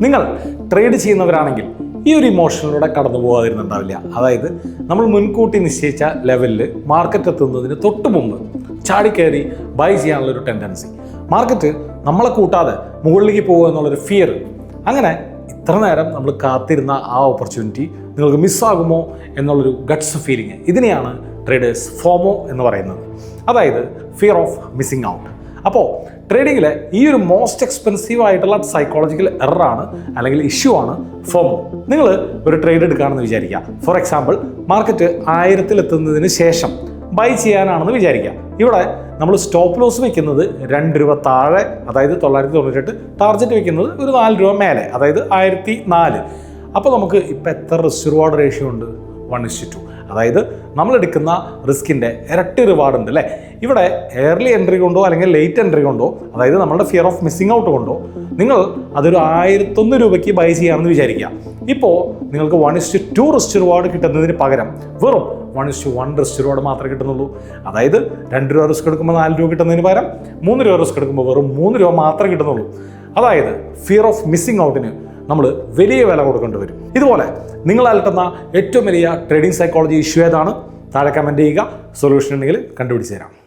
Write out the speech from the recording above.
നിങ്ങൾ ട്രേഡ് ചെയ്യുന്നവരാണെങ്കിൽ ഈ ഒരു ഇമോഷനിലൂടെ കടന്നു പോകാതിരുന്നുണ്ടാവില്ല. അതായത് നമ്മൾ മുൻകൂട്ടി നിശ്ചയിച്ച ലെവലിൽ മാർക്കറ്റ് എത്തുന്നതിന് തൊട്ട് മുമ്പ് ചാടിക്കയറി ബൈ ചെയ്യാനുള്ള ഒരു ടെൻഡൻസി, മാർക്കറ്റ് നമ്മളെ കൂട്ടാതെ മുകളിലേക്ക് പോകുക എന്നുള്ളൊരു ഫിയർ, അങ്ങനെ ഇത്ര നേരം നമ്മൾ കാത്തിരുന്ന ആ ഓപ്പർച്യൂണിറ്റി നിങ്ങൾക്ക് മിസ്സാകുമോ എന്നുള്ളൊരു ഗട്ട്സ് ഫീലിംഗ്, ഇതിനെയാണ് ട്രേഡേഴ്സ് ഫോമോ എന്ന് പറയുന്നത്. അതായത് ഫിയർ ഓഫ് മിസ്സിങ് ഔട്ട്. അപ്പോൾ ട്രേഡിങ്ങിലെ ഈ ഒരു മോസ്റ്റ് എക്സ്പെൻസീവ് ആയിട്ടുള്ള സൈക്കോളജിക്കൽ എററാണ് അല്ലെങ്കിൽ ഇഷ്യൂ ആണ് ഫോമോ. നിങ്ങൾ ഒരു ട്രേഡ് എടുക്കുകയാണെന്ന് വിചാരിക്കുക. ഫോർ എക്സാമ്പിൾ, മാർക്കറ്റ് 1000 എത്തുന്നതിന് ശേഷം ബൈ ചെയ്യാനാണെന്ന് വിചാരിക്കുക. ഇവിടെ നമ്മൾ സ്റ്റോപ്പ് ലോസ് വെക്കുന്നത് 2 രൂപ താഴെ, അതായത് 998, ടാർഗറ്റ് വെക്കുന്നത് ഒരു 4 രൂപ മേലെ, അതായത് 1004. അപ്പോൾ നമുക്ക് ഇപ്പോൾ എത്ര റിസ്ക് റിവാർഡ് റേഷ്യോ ഉണ്ട്? 1:2. അതായത് നമ്മൾ എടുക്കുന്ന റിസ്കിൻ്റെ ഇരട്ടി റിവാർഡ് ഉണ്ട് അല്ലേ. ഇവിടെ എയർലി എൻട്രി കൊണ്ടോ അല്ലെങ്കിൽ ലേറ്റ് എൻട്രി കൊണ്ടോ, അതായത് നമ്മളുടെ ഫിയർ ഓഫ് മിസ്സിങ് ഔട്ട് കൊണ്ടോ നിങ്ങൾ അതൊരു 1001 രൂപയ്ക്ക് ബൈ ചെയ്യാമെന്ന് വിചാരിക്കുക. ഇപ്പോൾ നിങ്ങൾക്ക് 1:2 റിസ്ക് റിവാർഡ് കിട്ടുന്നതിന് പകരം വെറും 1:1 റിസ്ക് റിവാർഡ് മാത്രമേ കിട്ടുന്നുള്ളൂ. അതായത് 2 രൂപ റിസ്ക് എടുക്കുമ്പോൾ 4 രൂപ കിട്ടുന്നതിന് പകരം 3 രൂപ റിസ്ക് എടുക്കുമ്പോൾ വെറും 3 രൂപ മാത്രമേ കിട്ടുന്നുള്ളൂ. അതായത് ഫിയർ ഓഫ് മിസ്സിങ് ഔട്ടിന് നമ്മൾ വലിയ വില കൊടുക്കേണ്ടി വരും. ഇതുപോലെ നിങ്ങൾ അലട്ടുന്ന ഏറ്റവും വലിയ ട്രേഡിംഗ് സൈക്കോളജി ഇഷ്യൂ ഏതാണ്? താഴെ കമൻറ്റ് ചെയ്യുക. സൊല്യൂഷൻ ഉണ്ടെങ്കിൽ കണ്ടുപിടിച്ച് തരാം.